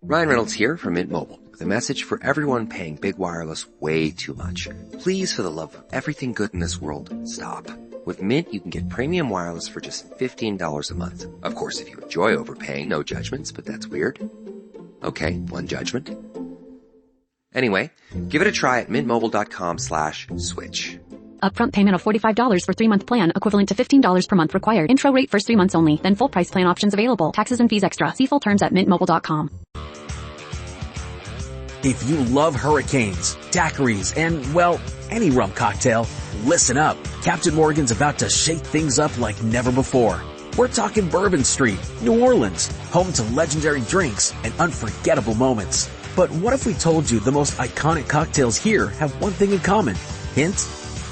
Ryan Reynolds here from Mint Mobile, with a message for everyone paying big wireless way too much. Please, for the love of everything good in this world, stop. With Mint, you can get premium wireless for just $15 a month. Of course, if you enjoy overpaying, no judgments, but that's weird. Okay, one judgment. Anyway, give it a try at mintmobile.com/switch. Upfront payment of $45 for 3-month plan, equivalent to $15 per month required. Intro rate first 3 months only, then full price plan options available. Taxes and fees extra. See full terms at mintmobile.com. If you love hurricanes, daiquiris, and, well, any rum cocktail, listen up. Captain Morgan's about to shake things up like never before. We're talking Bourbon Street, New Orleans, home to legendary drinks and unforgettable moments. But what if we told you the most iconic cocktails here have one thing in common? Hint?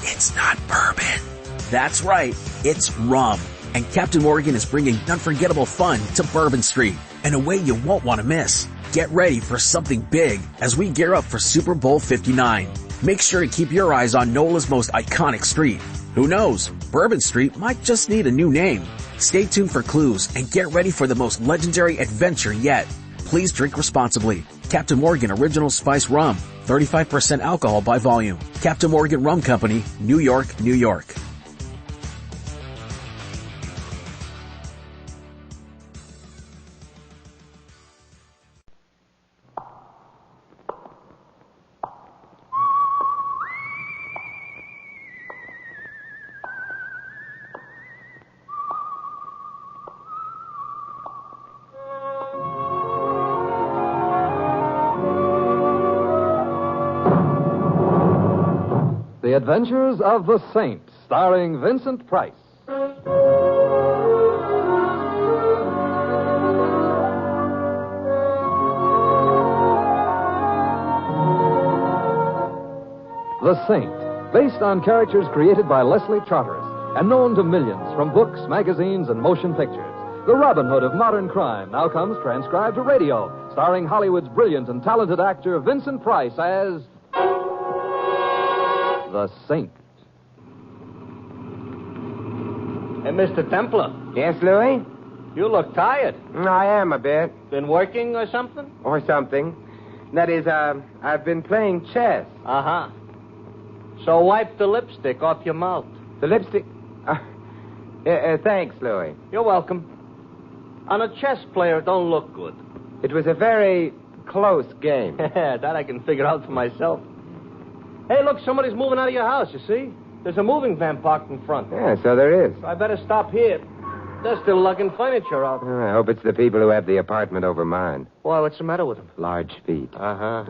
It's not bourbon. That's right, it's rum. And Captain Morgan is bringing unforgettable fun to Bourbon Street in a way you won't want to miss. Get ready for something big as we gear up for Super Bowl 59. Make sure to keep your eyes on NOLA's most iconic street. Who knows? Bourbon Street might just need a new name. Stay tuned for clues and get ready for the most legendary adventure yet. Please drink responsibly. Captain Morgan Original Spice Rum, 35% alcohol by volume. Captain Morgan Rum Company, New York, New York. The Adventures of the Saint, starring Vincent Price. The Saint, based on characters created by Leslie Charteris and known to millions from books, magazines, and motion pictures. The Robin Hood of modern crime now comes transcribed to radio, starring Hollywood's brilliant and talented actor Vincent Price as The Saint. Hey, Mr. Templar. Yes, Louis? You look tired. I am a bit. Been working or something? Or something. That is, I've been playing chess. Uh-huh. So wipe the lipstick off your mouth. The lipstick? Thanks, Louis. You're welcome. On a chess player, it don't look good. It was a very close game. That I can figure out for myself. Hey, look, somebody's moving out of your house, you see? There's a moving van parked in front. Yeah, so there is. I better stop here. They're still lugging furniture out. I hope it's the people who have the apartment over mine. Why, what's the matter with them? Large feet. Uh-huh.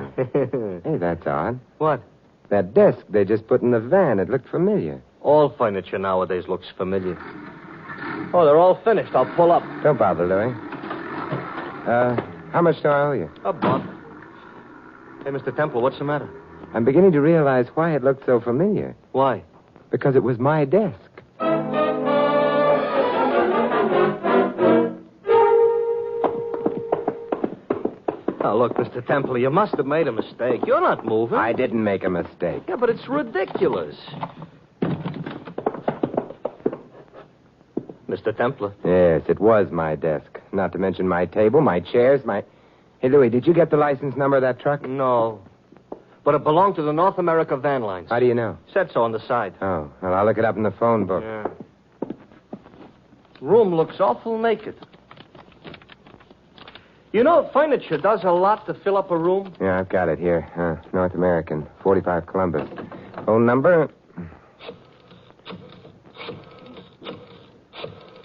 Hey, that's odd. What? That desk they just put in the van, it looked familiar. All furniture nowadays looks familiar. Oh, they're all finished. I'll pull up. Don't bother, Louis. How much do I owe you? A buck. Hey, Mr. Temple, what's the matter? I'm beginning to realize why it looked so familiar. Why? Because it was my desk. Oh, look, Mr. Temple, you must have made a mistake. You're not moving. I didn't make a mistake. Yeah, but it's ridiculous. Mr. Templar. Yes, it was my desk. Not to mention my table, my chairs, my... Hey, Louis, did you get the license number of that truck? No. But it belonged to the North America Van Lines. How do you know? Said so on the side. Oh, well, I'll look it up in the phone book. Yeah. Room looks awful naked. You know, furniture does a lot to fill up a room. Yeah, I've got it here. North American, 45 Columbus. Phone number?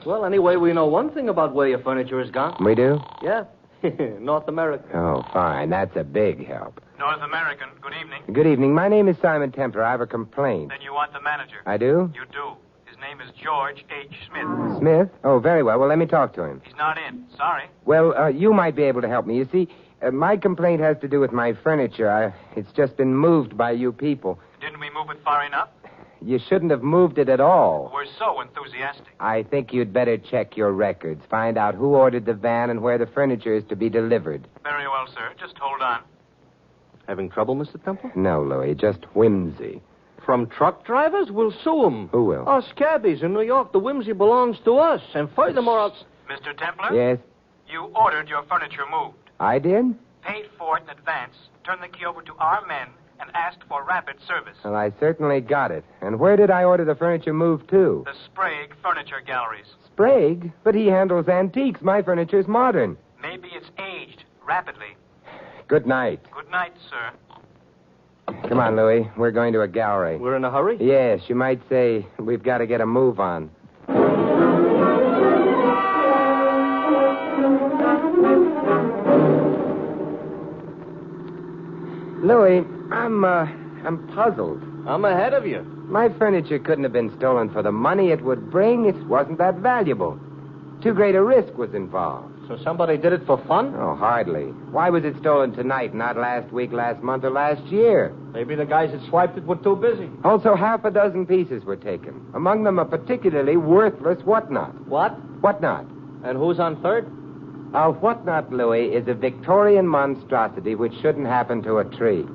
Well, anyway, we know one thing about where your furniture has gone. We do? Yeah. North America. Oh, fine. That's a big help. North American, good evening. Good evening. My name is Simon Templar. I have a complaint. Then you want the manager. I do? You do. His name is George H. Smith. Smith? Oh, very well. Well, let me talk to him. He's not in. Sorry. Well, you might be able to help me. You see, my complaint has to do with my furniture. It's just been moved by you people. Didn't we move it far enough? You shouldn't have moved it at all. We're so enthusiastic. I think you'd better check your records. Find out who ordered the van and where the furniture is to be delivered. Very well, sir. Just hold on. Having trouble, Mr. Temple? No, Louis, just whimsy. From truck drivers? We'll sue them. Who will? Us cabbies in New York. The whimsy belongs to us. And furthermore, Mr. Templar? Yes? You ordered your furniture moved. I did? Paid for it in advance, turned the key over to our men, and asked for rapid service. Well, I certainly got it. And where did I order the furniture moved to? The Sprague Furniture Galleries. Sprague? But he handles antiques. My furniture's modern. Maybe it's aged rapidly. Good night. Good night, sir. Come on, Louis. We're going to a gallery. We're in a hurry? Yes, you might say we've got to get a move on. Louis, I'm puzzled. I'm ahead of you. My furniture couldn't have been stolen for the money it would bring. It wasn't that valuable. Too great a risk was involved. So somebody did it for fun? Oh, hardly. Why was it stolen tonight, not last week, last month, or last year? Maybe the guys that swiped it were too busy. Also, half a dozen pieces were taken. Among them, a particularly worthless whatnot. What? Whatnot? And who's on third? A whatnot, Louis, is a Victorian monstrosity which shouldn't happen to a tree.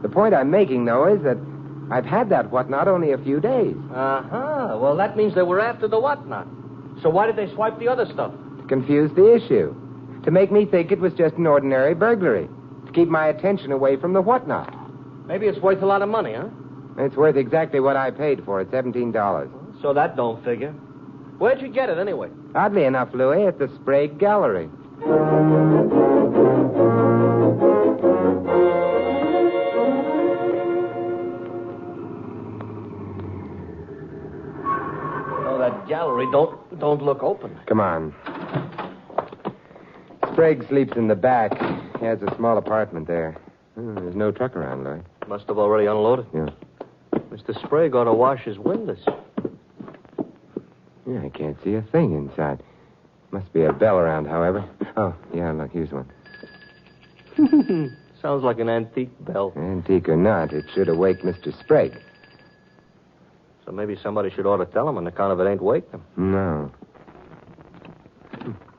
The point I'm making, though, is that I've had that whatnot only a few days. Uh-huh. Well, that means they were after the whatnot. So why did they swipe the other stuff? To confuse the issue. To make me think it was just an ordinary burglary. To keep my attention away from the whatnot. Maybe it's worth a lot of money, huh? It's worth exactly what I paid for it, $17. So that don't figure. Where'd you get it, anyway? Oddly enough, Louis, at the Sprague Gallery. Oh, that gallery don't look open. Come on. Sprague sleeps in the back. He has a small apartment there. There's no truck around, Louis. Must have already unloaded. Yeah. Mr. Sprague ought to wash his windows. Yeah, I can't see a thing inside. Must be a bell around, however. Oh, yeah, look, here's one. Sounds like an antique bell. Antique or not, it should awake Mr. Sprague. So maybe somebody should ought to tell him on account of it ain't wake them. No.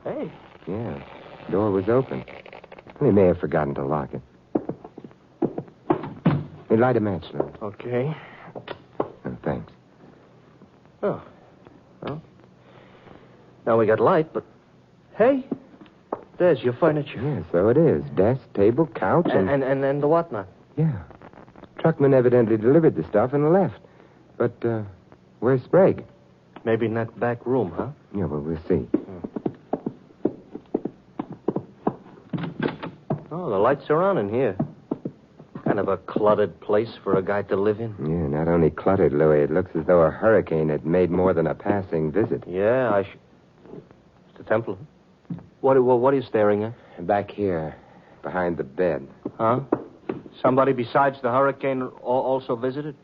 Hey. Yeah, door was open. He may have forgotten to lock it. Hey, light a match, Louis. Okay. Oh, thanks. Oh. Well, now we got light, but... Hey, there's your furniture. Yeah, so it is. Desk, table, couch, And the whatnot. Yeah. Truckman evidently delivered the stuff and left. But, where's Sprague? Maybe in that back room, huh? Yeah, well, we'll see. Oh, the lights are on in here. Kind of a cluttered place for a guy to live in. Yeah, not only cluttered, Louis. It looks as though a hurricane had made more than a passing visit. Yeah, Mr. Templar. What are you staring at? Back here, behind the bed. Huh? Somebody besides the hurricane also visited?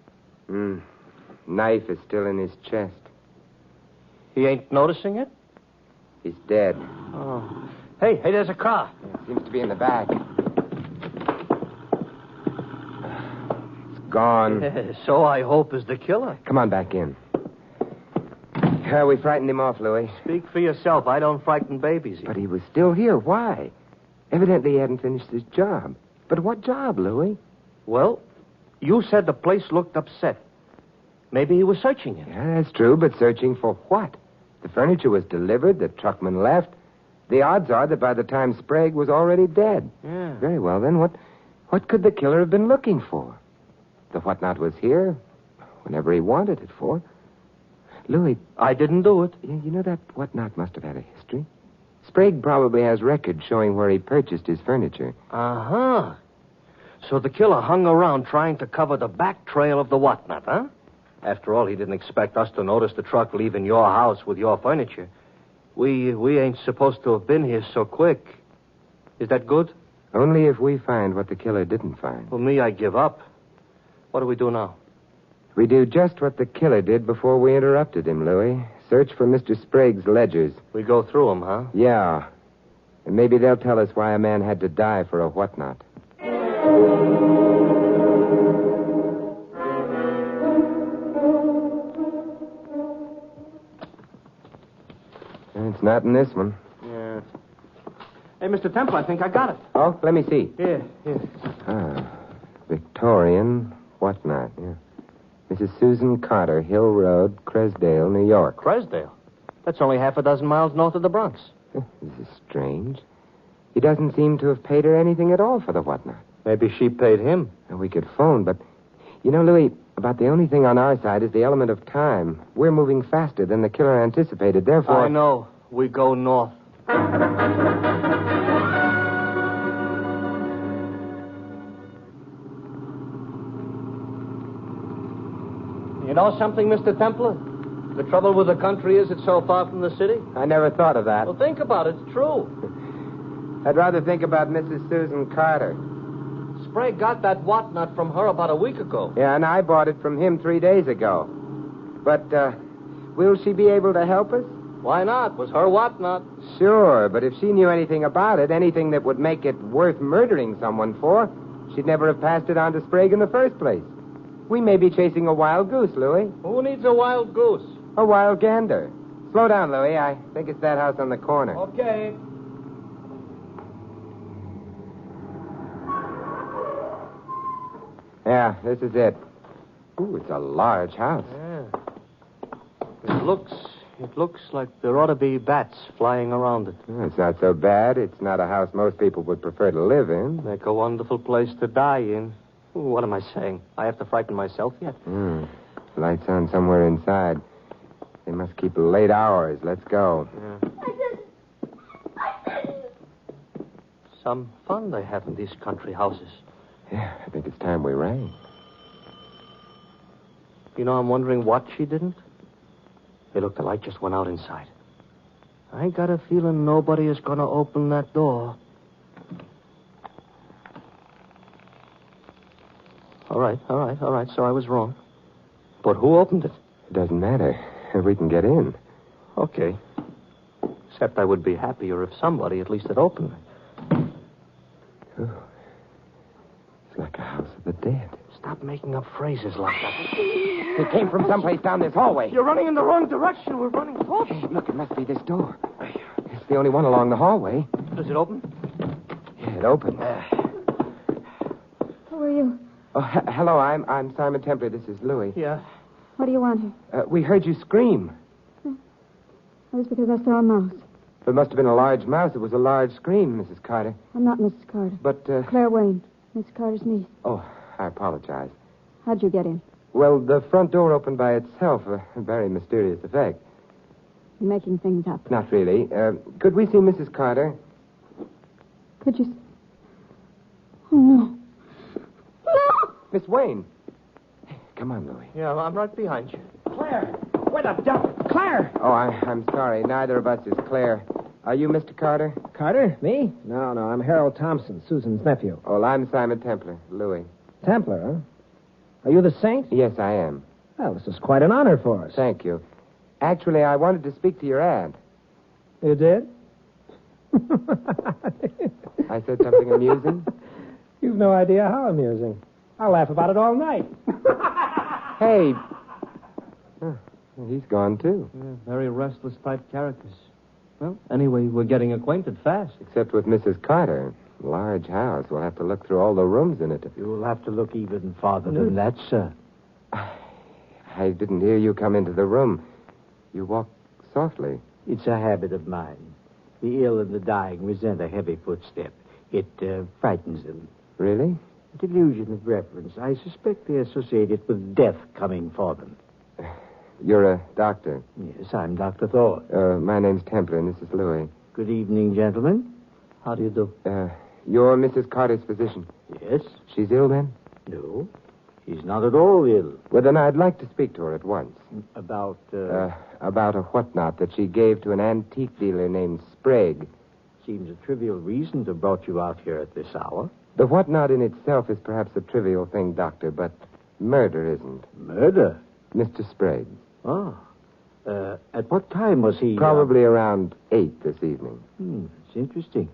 Knife is still in his chest. He ain't noticing it? He's dead. Oh. Hey, there's a car. Yeah, seems to be in the back. It's gone. Yeah, so I hope is the killer. Come on back in. We frightened him off, Louis. Speak for yourself. I don't frighten babies. But he was still here. Why? Evidently he hadn't finished his job. But what job, Louis? Well, you said the place looked upset. Maybe he was searching it. Yeah, that's true, but searching for what? The furniture was delivered, the truckman left. The odds are that by the time Sprague was already dead. Yeah. Very well, then, what could the killer have been looking for? The whatnot was here whenever he wanted it for. Louis... I didn't do it. You know that whatnot must have had a history. Sprague probably has records showing where he purchased his furniture. Uh-huh. So the killer hung around trying to cover the back trail of the whatnot, huh? After all, he didn't expect us to notice the truck leaving your house with your furniture. We ain't supposed to have been here so quick. Is that good? Only if we find what the killer didn't find. Well, me, I give up. What do we do now? We do just what the killer did before we interrupted him, Louis. Search for Mr. Sprague's ledgers. We go through them, huh? Yeah. And maybe they'll tell us why a man had to die for a whatnot. It's not in this one. Yeah. Hey, Mr. Temple, I think I got it. Oh, let me see. Here. Victorian whatnot, yeah. Mrs. Susan Carter, Hill Road, Cresdale, New York. Cresdale? That's only half a dozen miles north of the Bronx. This is strange. He doesn't seem to have paid her anything at all for the whatnot. Maybe she paid him. And we could phone, but... You know, Louis, about the only thing on our side is the element of time. We're moving faster than the killer anticipated, therefore... I know. We go north. You know something, Mr. Templar? The trouble with the country is it's so far from the city. I never thought of that. Well, think about it. It's true. I'd rather think about Mrs. Susan Carter. Sprague got that whatnot from her about a week ago. Yeah, and I bought it from him 3 days ago. But, will she be able to help us? Why not? It was her whatnot. Sure, but if she knew anything about it, anything that would make it worth murdering someone for, she'd never have passed it on to Sprague in the first place. We may be chasing a wild goose, Louis. Who needs a wild goose? A wild gander. Slow down, Louis. I think it's that house on the corner. Okay. Yeah, this is it. Ooh, it's a large house. Yeah. It looks like there ought to be bats flying around it. It's not so bad. It's not a house most people would prefer to live in. Make a wonderful place to die in. Ooh, what am I saying? I have to frighten myself yet? Lights on somewhere inside. They must keep late hours. Let's go. Yeah. Some fun they have in these country houses. Yeah, I think it's time we rang. You know, I'm wondering what she didn't. Hey, look, the light just went out inside. I got a feeling nobody is going to open that door. All right. So I was wrong. But who opened it? It doesn't matter. We can get in. Okay. Except I would be happier if somebody at least had opened it. Oh. It's like a house of the dead. Stop making up phrases like that. It came from someplace down this hallway. You're running in the wrong direction. We're running close. Hey, look, it must be this door. It's the only one along the hallway. Does it open? Yeah, it opened. Who are you? Oh, hello, I'm Simon Templar. This is Louis. Yeah. What do you want here? We heard you scream. That was because I saw a mouse. It must have been a large mouse. It was a large scream, Mrs. Carter. I'm not Mrs. Carter. But, Claire Wayne, Miss Carter's niece. Oh, I apologize. How'd you get in? Well, the front door opened by itself. A very mysterious effect. You're making things up. Not really. Could we see Mrs. Carter? Could you... Oh, no. No! Miss Wayne. Come on, Louis. Yeah, I'm right behind you. Claire! Where the devil? Claire! Oh, I'm sorry. Neither of us is Claire. Are you Mr. Carter? Carter? Me? No, I'm Harold Thompson, Susan's nephew. Oh, well, I'm Simon Templar. Louis. Templar, huh? Are you the saint? Yes, I am. Well, this is quite an honor for us. Thank you. Actually, I wanted to speak to your aunt. You did? I said something amusing? You've no idea how amusing. I'll laugh about it all night. Hey. Oh, he's gone, too. Yeah, very restless type characters. Well, anyway, we're getting acquainted fast. Except with Mrs. Carter. Large house. We'll have to look through all the rooms in it. You'll have to look even farther than that, sir. I didn't hear you come into the room. You walk softly. It's a habit of mine. The ill and the dying resent a heavy footstep. It frightens them. Really? A delusion of reverence. I suspect they associate it with death coming for them. You're a doctor. Yes, I'm Dr. Thor. My name's Templar, and this is Louis. Good evening, gentlemen. How do you do? You're Mrs. Carter's physician. Yes. She's ill, then? No. She's not at all ill. Well, then I'd like to speak to her at once. About, About a whatnot that she gave to an antique dealer named Sprague. Seems a trivial reason to have brought you out here at this hour. The whatnot in itself is perhaps a trivial thing, Doctor, but murder isn't. Murder? Mr. Sprague. Oh. At what time was he... Probably around 8 this evening. It's interesting.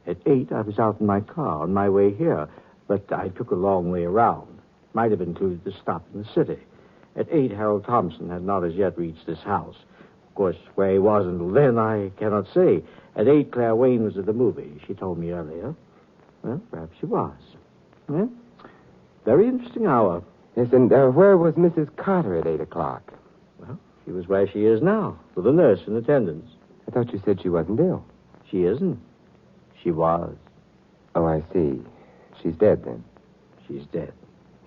At 8, I was out in my car on my way here, but I took a long way around. Might have included the stop in the city. At 8, Harold Thompson had not as yet reached this house. Of course, where he was until then, I cannot say. At 8, Claire Wayne was at the movie. She told me earlier. Well, perhaps she was. Well, very interesting hour. Yes, and where was Mrs. Carter at 8 o'clock? Well, she was where she is now, with a nurse in attendance. I thought you said she wasn't ill. She isn't. She was. Oh, I see. She's dead, then. She's dead.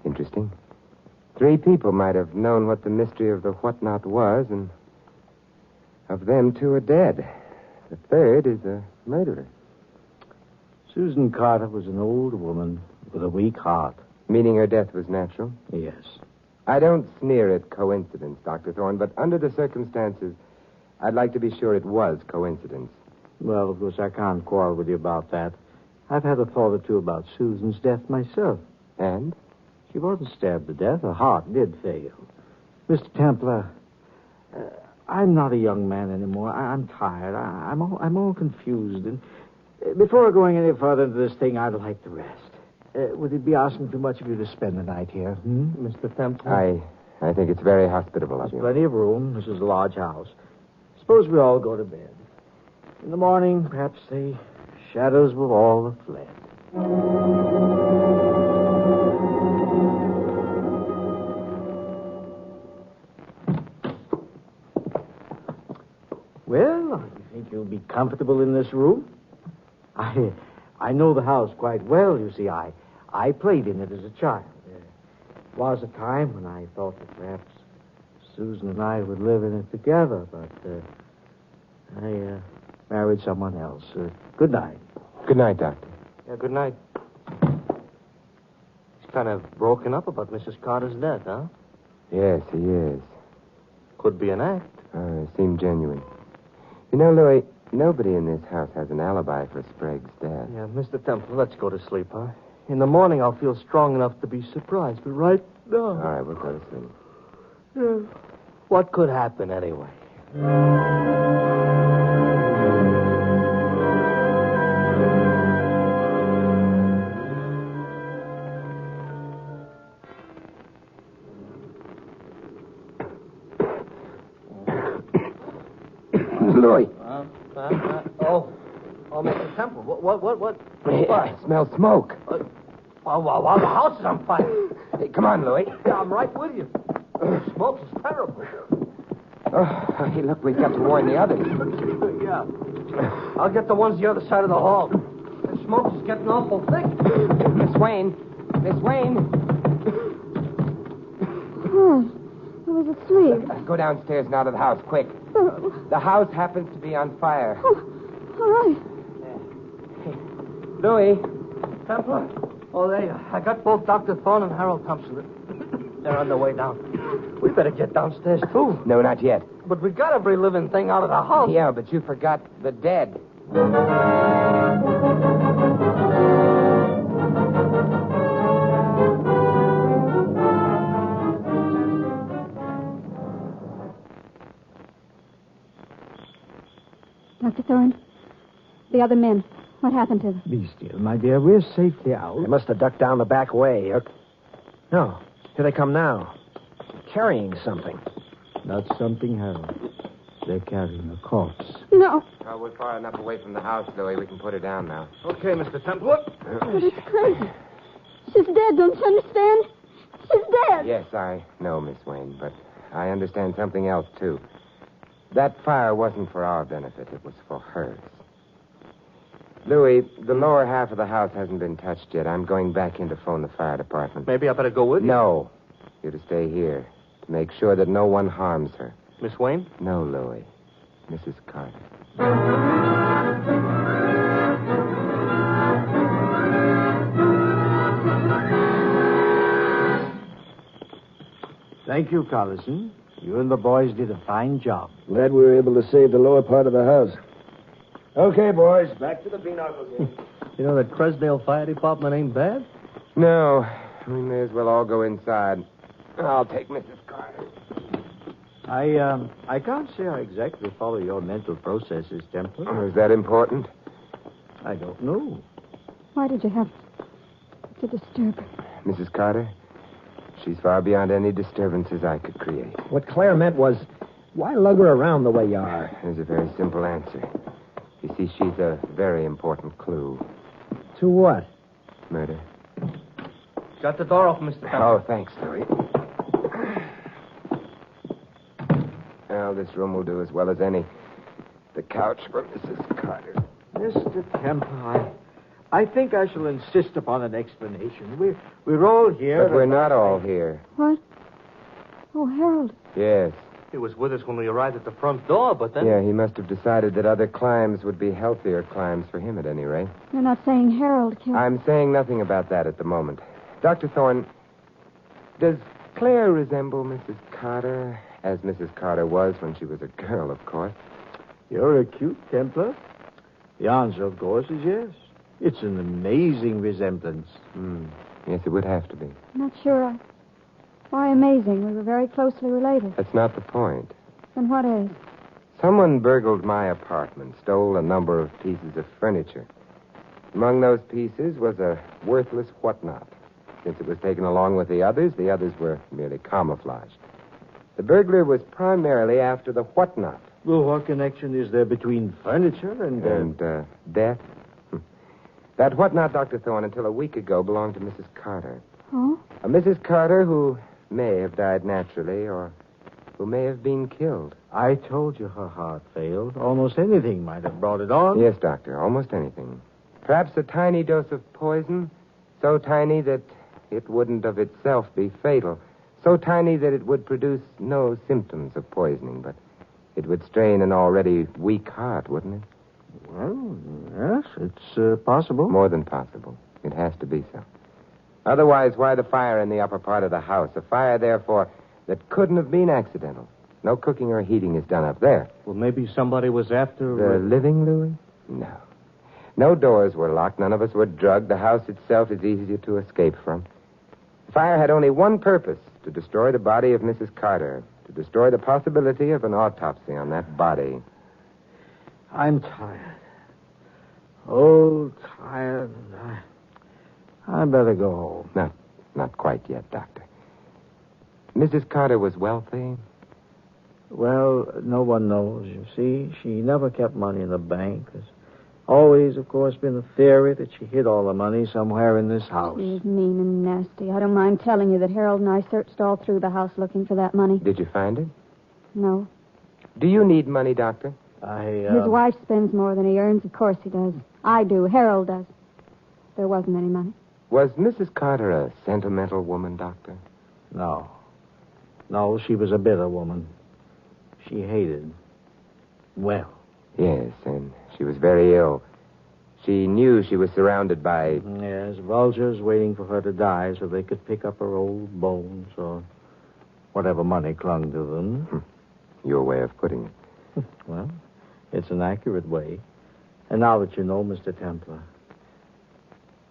Interesting. 3 people might have known what the mystery of the whatnot was, and of them 2 are dead. The 3rd is a murderer. Susan Carter was an old woman with a weak heart. Meaning her death was natural? Yes. I don't sneer at coincidence, Dr. Thorne, but under the circumstances, I'd like to be sure it was coincidence. Well, of course, I can't quarrel with you about that. I've had a thought or two about Susan's death myself. And? She wasn't stabbed to death. Her heart did fail. Mr. Templar, I'm not a young man anymore. I'm tired. I'm all confused. And before going any further into this thing, I'd like to rest. Would it be asking too much of you to spend the night here, Mr. Templar? I think it's very hospitable of you. There's plenty of room. This is a large house. Suppose we all go to bed. In the morning, perhaps the shadows will all have fled. Well, you think you'll be comfortable in this room? I know the house quite well, you see. I played in it as a child. There was a time when I thought that perhaps Susan and I would live in it together, but I married someone else. Good night. Good night, Doctor. Yeah, good night. He's kind of broken up about Mrs. Carter's death, huh? Yes, he is. Could be an act. Seemed genuine. You know, Louis, nobody in this house has an alibi for Sprague's death. Yeah, Mr. Temple, let's go to sleep, huh? In the morning, I'll feel strong enough to be surprised, but right now... All right, we'll go to sleep. Yeah. What could happen anyway? Louis. Oh, Mr. Temple, what? I smell smoke. The house is on fire. Hey, come on, Louis. Yeah, I'm right with you. The smoke is terrible. Oh, hey, look, we've got to warn the others. Yeah. I'll get the ones the other side of the hall. The smoke is getting awful thick. Miss Wayne. Miss Wayne. Oh, I was asleep. Go downstairs and out of the house, quick. The house happens to be on fire. Oh, all right. Louis. Templar. Oh, I got both Dr. Thorne and Harold Thompson. They're on their way down. We better get downstairs, too. No, not yet. But we got every living thing out of the house. Yeah, but you forgot the dead. Dr. Thorne, the other men, what happened to them? Be still, my dear. We're safely out. They must have ducked down the back way. No, here they come now. Carrying something. Not something, Harold. They're carrying a corpse. No. Oh, we're far enough away from the house, Louis. We can put her down now. Okay, Mr. Templar. But it's crazy. She's dead, don't you understand? She's dead. Yes, I know, Miss Wayne, but I understand something else, too. That fire wasn't for our benefit. It was for hers. Louis, the lower half of the house hasn't been touched yet. I'm going back in to phone the fire department. Maybe I better go with you. No. You're to stay here to make sure that no one harms her. Miss Wayne? No, Louis. Mrs. Carter. Thank you, Collison. You and the boys did a fine job. Glad we were able to save the lower part of the house. Okay, boys, back to the pinochle game. You know that Cresdale Fire Department ain't bad? No. We may as well all go inside. I'll take Mrs. Carter. I can't say I exactly follow your mental processes, Templar. Oh, is that important? I don't know. Why did you have to disturb her? Mrs. Carter, she's far beyond any disturbances I could create. What Claire meant was, why lug her around the way you are? There's a very simple answer. You see, she's a very important clue. To what? Murder. Got the door open, Mr. Templar. Oh, thanks, Louis. Well, this room will do as well as any. The couch for Mrs. Carter. Mr. Temple, I think I shall insist upon an explanation. We're all here. But we're not all here. What? Oh, Harold. Yes. He was with us when we arrived at the front door, but then... Yeah, he must have decided that other climbs would be healthier climbs for him at any rate. You're not saying Harold killed... I'm saying nothing about that at the moment. Dr. Thorne, does Claire resemble Mrs. Carter, as Mrs. Carter was when she was a girl, of course? You're a cute Templar. The answer, of course, is yes. It's an amazing resemblance. Yes, it would have to be. I'm not sure. Why amazing? We were very closely related. That's not the point. Then what is? Someone burgled my apartment, stole a number of pieces of furniture. Among those pieces was a worthless whatnot. Since it was taken along with the others were merely camouflaged. The burglar was primarily after the whatnot. Well, what connection is there between furniture and... death? That whatnot, Dr. Thorne, until a week ago belonged to Mrs. Carter. Oh? A Mrs. Carter who may have died naturally or who may have been killed. I told you her heart failed. Almost anything might have brought it on. Yes, Doctor, almost anything. Perhaps a tiny dose of poison, so tiny that it wouldn't of itself be fatal, so tiny that it would produce no symptoms of poisoning, but it would strain an already weak heart, wouldn't it? Well, yes, it's possible. More than possible. It has to be so. Otherwise, why the fire in the upper part of the house? A fire, therefore, that couldn't have been accidental. No cooking or heating is done up there. Well, maybe somebody was after... The living, Louis? No. No doors were locked. None of us were drugged. The house itself is easier to escape from. The fire had only one purpose, to destroy the body of Mrs. Carter, to destroy the possibility of an autopsy on that body. I'm tired. Oh, tired. I better go home. Not quite yet, Doctor. Mrs. Carter was wealthy? Well, no one knows, you see. She never kept money in the bank. There's always, of course, been a theory that she hid all the money somewhere in this house. She's mean and nasty. I don't mind telling you that Harold and I searched all through the house looking for that money. Did you find it? No. Do you need money, Doctor? His wife spends more than he earns. Of course he does. I do. Harold does. There wasn't any money. Was Mrs. Carter a sentimental woman, Doctor? No. No, she was a bitter woman. She hated. Well. Yes, and she was very ill. She knew she was surrounded by... Yes, vultures waiting for her to die so they could pick up her old bones or whatever money clung to them. Your way of putting it. Well, it's an accurate way. And now that you know, Mr. Templar,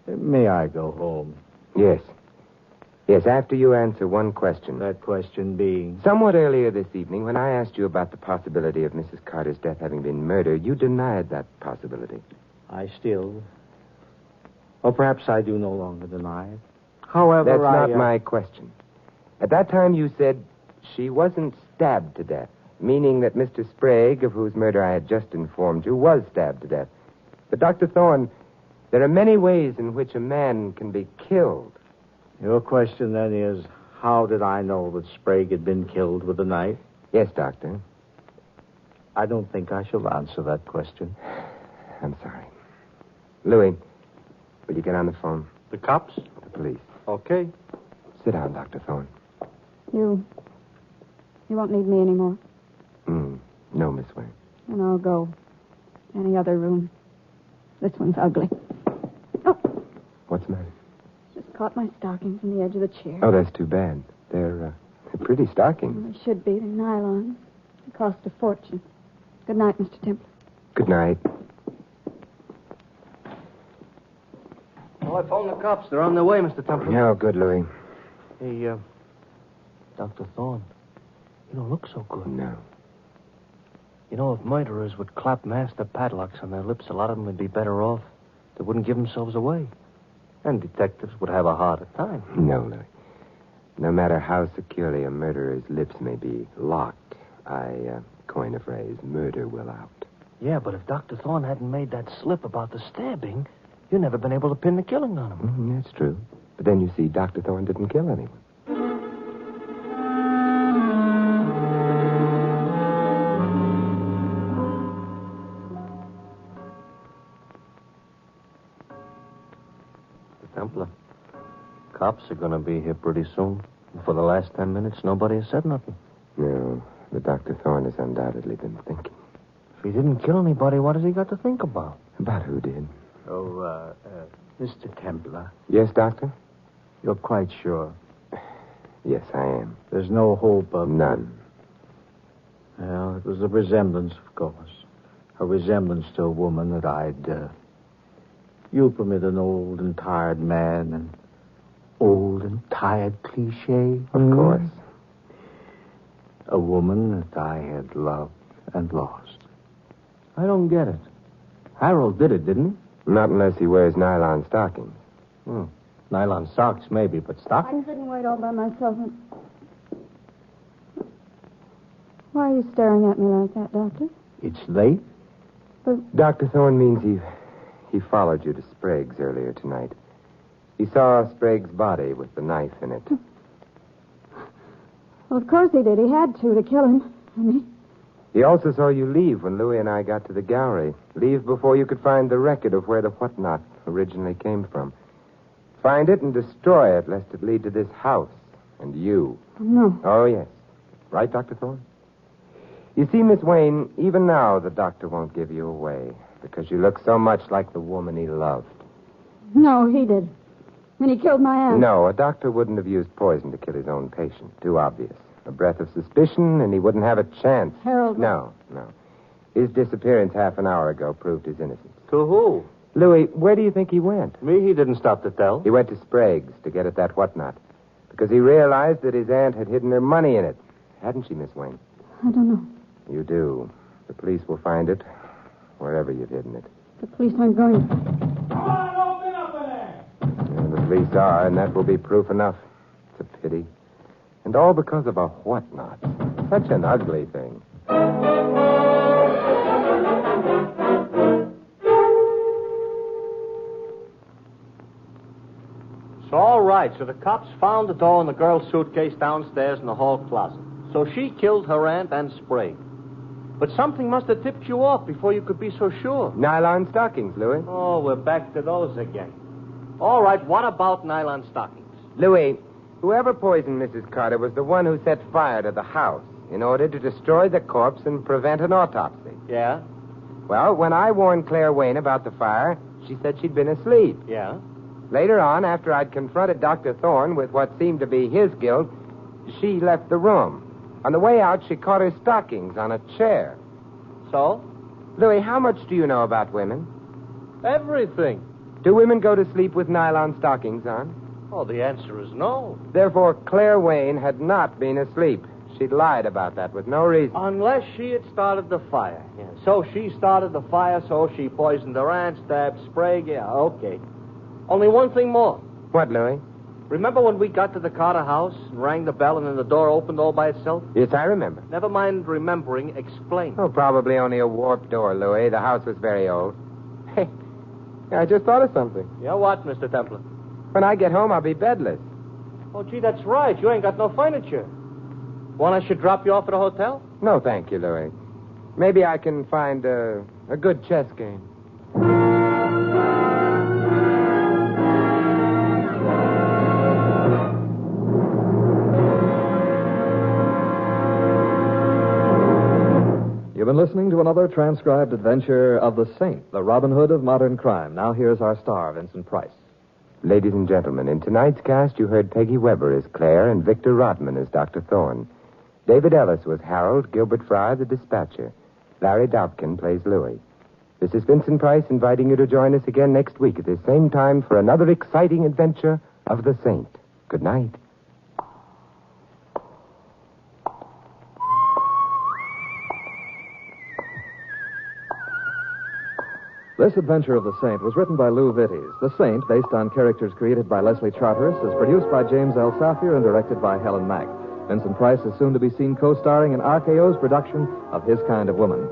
may I go home? Yes. Yes, after you answer one question. That question being? Somewhat earlier this evening, when I asked you about the possibility of Mrs. Carter's death having been murder, you denied that possibility. I still... Or perhaps I do no longer deny it. However, That's not my question. At that time, you said she wasn't stabbed to death, meaning that Mr. Sprague, of whose murder I had just informed you, was stabbed to death. But, Dr. Thorne, there are many ways in which a man can be killed. Your question, then, is, how did I know that Sprague had been killed with a knife? Yes, Doctor. I don't think I shall answer that question. I'm sorry. Louis, will you get on the phone? The cops? The police. Okay. Sit down, Dr. Thorne. You won't need me anymore. No, Miss Wayne. And I'll go. Any other room. This one's ugly. Oh, What's the matter? just caught my stockings in the edge of the chair. Oh, that's too bad. They're pretty stockings. They should be. They're nylon. They cost a fortune. Good night, Mr. Templar. Good night. Well, I phoned the cops. They're on their way, Mr. Templar. Yeah, good, Louis. Hey, Dr. Thorne, you don't look so good. No. You know, if murderers would clap master padlocks on their lips, a lot of them would be better off. They wouldn't give themselves away. And detectives would have a harder time. No, Louis. No matter how securely a murderer's lips may be locked, I coin a phrase, murder will out. Yeah, but if Dr. Thorne hadn't made that slip about the stabbing, you'd never been able to pin the killing on him. That's true. But then you see, Dr. Thorne didn't kill anyone. Templar, cops are going to be here pretty soon. For the last 10 minutes, nobody has said nothing. No, but Dr. Thorne has undoubtedly been thinking. If he didn't kill anybody, what has he got to think about? About who did? Oh, Mr. Templar, Yes, Doctor? you're quite sure? Yes, I am. There's no hope of... None. Well, it was a resemblance, of course. A resemblance to a woman that I'd... You'll permit an old and tired man and old and tired cliche? Of course. A woman that I had loved and lost. I don't get it. Harold did it, didn't Not unless he wears nylon stockings. he? Nylon socks, maybe, but I stockings? couldn't wait all by myself. Why are you staring at me like that, Doctor? It's late? Dr. Thorne means he followed you to Sprague's earlier tonight. He saw Sprague's body with the knife in it. Well, of course he did. He had to kill him. He also saw you leave when Louis and I got to the gallery. Leave before you could find the record of where the whatnot originally came from. Find it and destroy it, lest it lead to this house and you. No. Oh, yes. Right, Dr. Thorne? You see, Miss Wayne, even now the doctor won't give you away because you look so much like the woman he loved. No, he did. When he killed my aunt. No, a doctor wouldn't have used poison to kill his own patient. Too obvious. A breath of suspicion, and he wouldn't have a chance. Harold. No. His disappearance half an hour ago proved his innocence. To who? Louis, where do you think he went? Me, he didn't stop to tell. He went to Sprague's to get at that whatnot. Because he realized that his aunt had hidden her money in it. Hadn't she, Miss Wayne? I don't know. You do. The police will find it wherever you've hidden it. The police aren't going. Come on, open up in there! Yeah, the police are, and that will be proof enough. It's a pity. And all because of a whatnot. Such an ugly thing. It's all right. So the cops found the doll in the girl's suitcase downstairs in the hall closet. So she killed her aunt and Sprague. But something must have tipped you off before you could be so sure. Nylon stockings, Louis. Oh, we're back to those again. All right, what about nylon stockings? Louis, whoever poisoned Mrs. Carter was the one who set fire to the house in order to destroy the corpse and prevent an autopsy. Yeah? Well, when I warned Claire Wayne about the fire, she said she'd been asleep. Yeah? Later on, after I'd confronted Dr. Thorne with what seemed to be his guilt, she left the room. On the way out, she caught her stockings on a chair. So? Louis, how much do you know about women? Everything. Do women go to sleep with nylon stockings on? Oh, the answer is no. Therefore, Claire Wayne had not been asleep. She'd lied about that with no reason. Unless she had started the fire. Yeah. So she started the fire, so she poisoned her aunt, stabbed Sprague. Yeah, okay. Only one thing more. What, Louis? Remember when we got to the Carter house and rang the bell and then the door opened all by itself? Yes, I remember. Never mind remembering, explain. Oh, probably only a warped door, Louis. The house was very old. Hey, I just thought of something. Yeah, what, Mr. Templar? When I get home, I'll be bedless. Oh, gee, that's right. You ain't got no furniture. Want I should drop you off at a hotel? No, thank you, Louis. Maybe I can find a good chess game. You've been listening to another transcribed adventure of the Saint, the Robin Hood of modern crime. Now here's our star, Vincent Price. Ladies and gentlemen, in tonight's cast, you heard Peggy Weber as Claire and Victor Rodman as Dr. Thorne. David Ellis was Harold, Gilbert Fry, the dispatcher. Larry Dobkin plays Louis. This is Vincent Price inviting you to join us again next week at the same time for another exciting adventure of the Saint. Good night. This adventure of the Saint was written by Lou Vitties. The Saint, based on characters created by Leslie Charteris, is produced by James L. Safier and directed by Helen Mack. Vincent Price is soon to be seen co-starring in RKO's production of His Kind of Woman.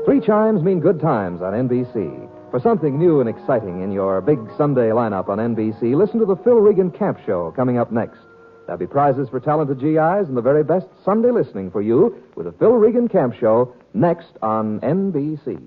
3 chimes mean good times on NBC. For something new and exciting in your big Sunday lineup on NBC, listen to the Phil Regan Camp Show coming up next. There'll be prizes for talented GIs and the very best Sunday listening for you with the Phil Regan Camp Show next on NBC.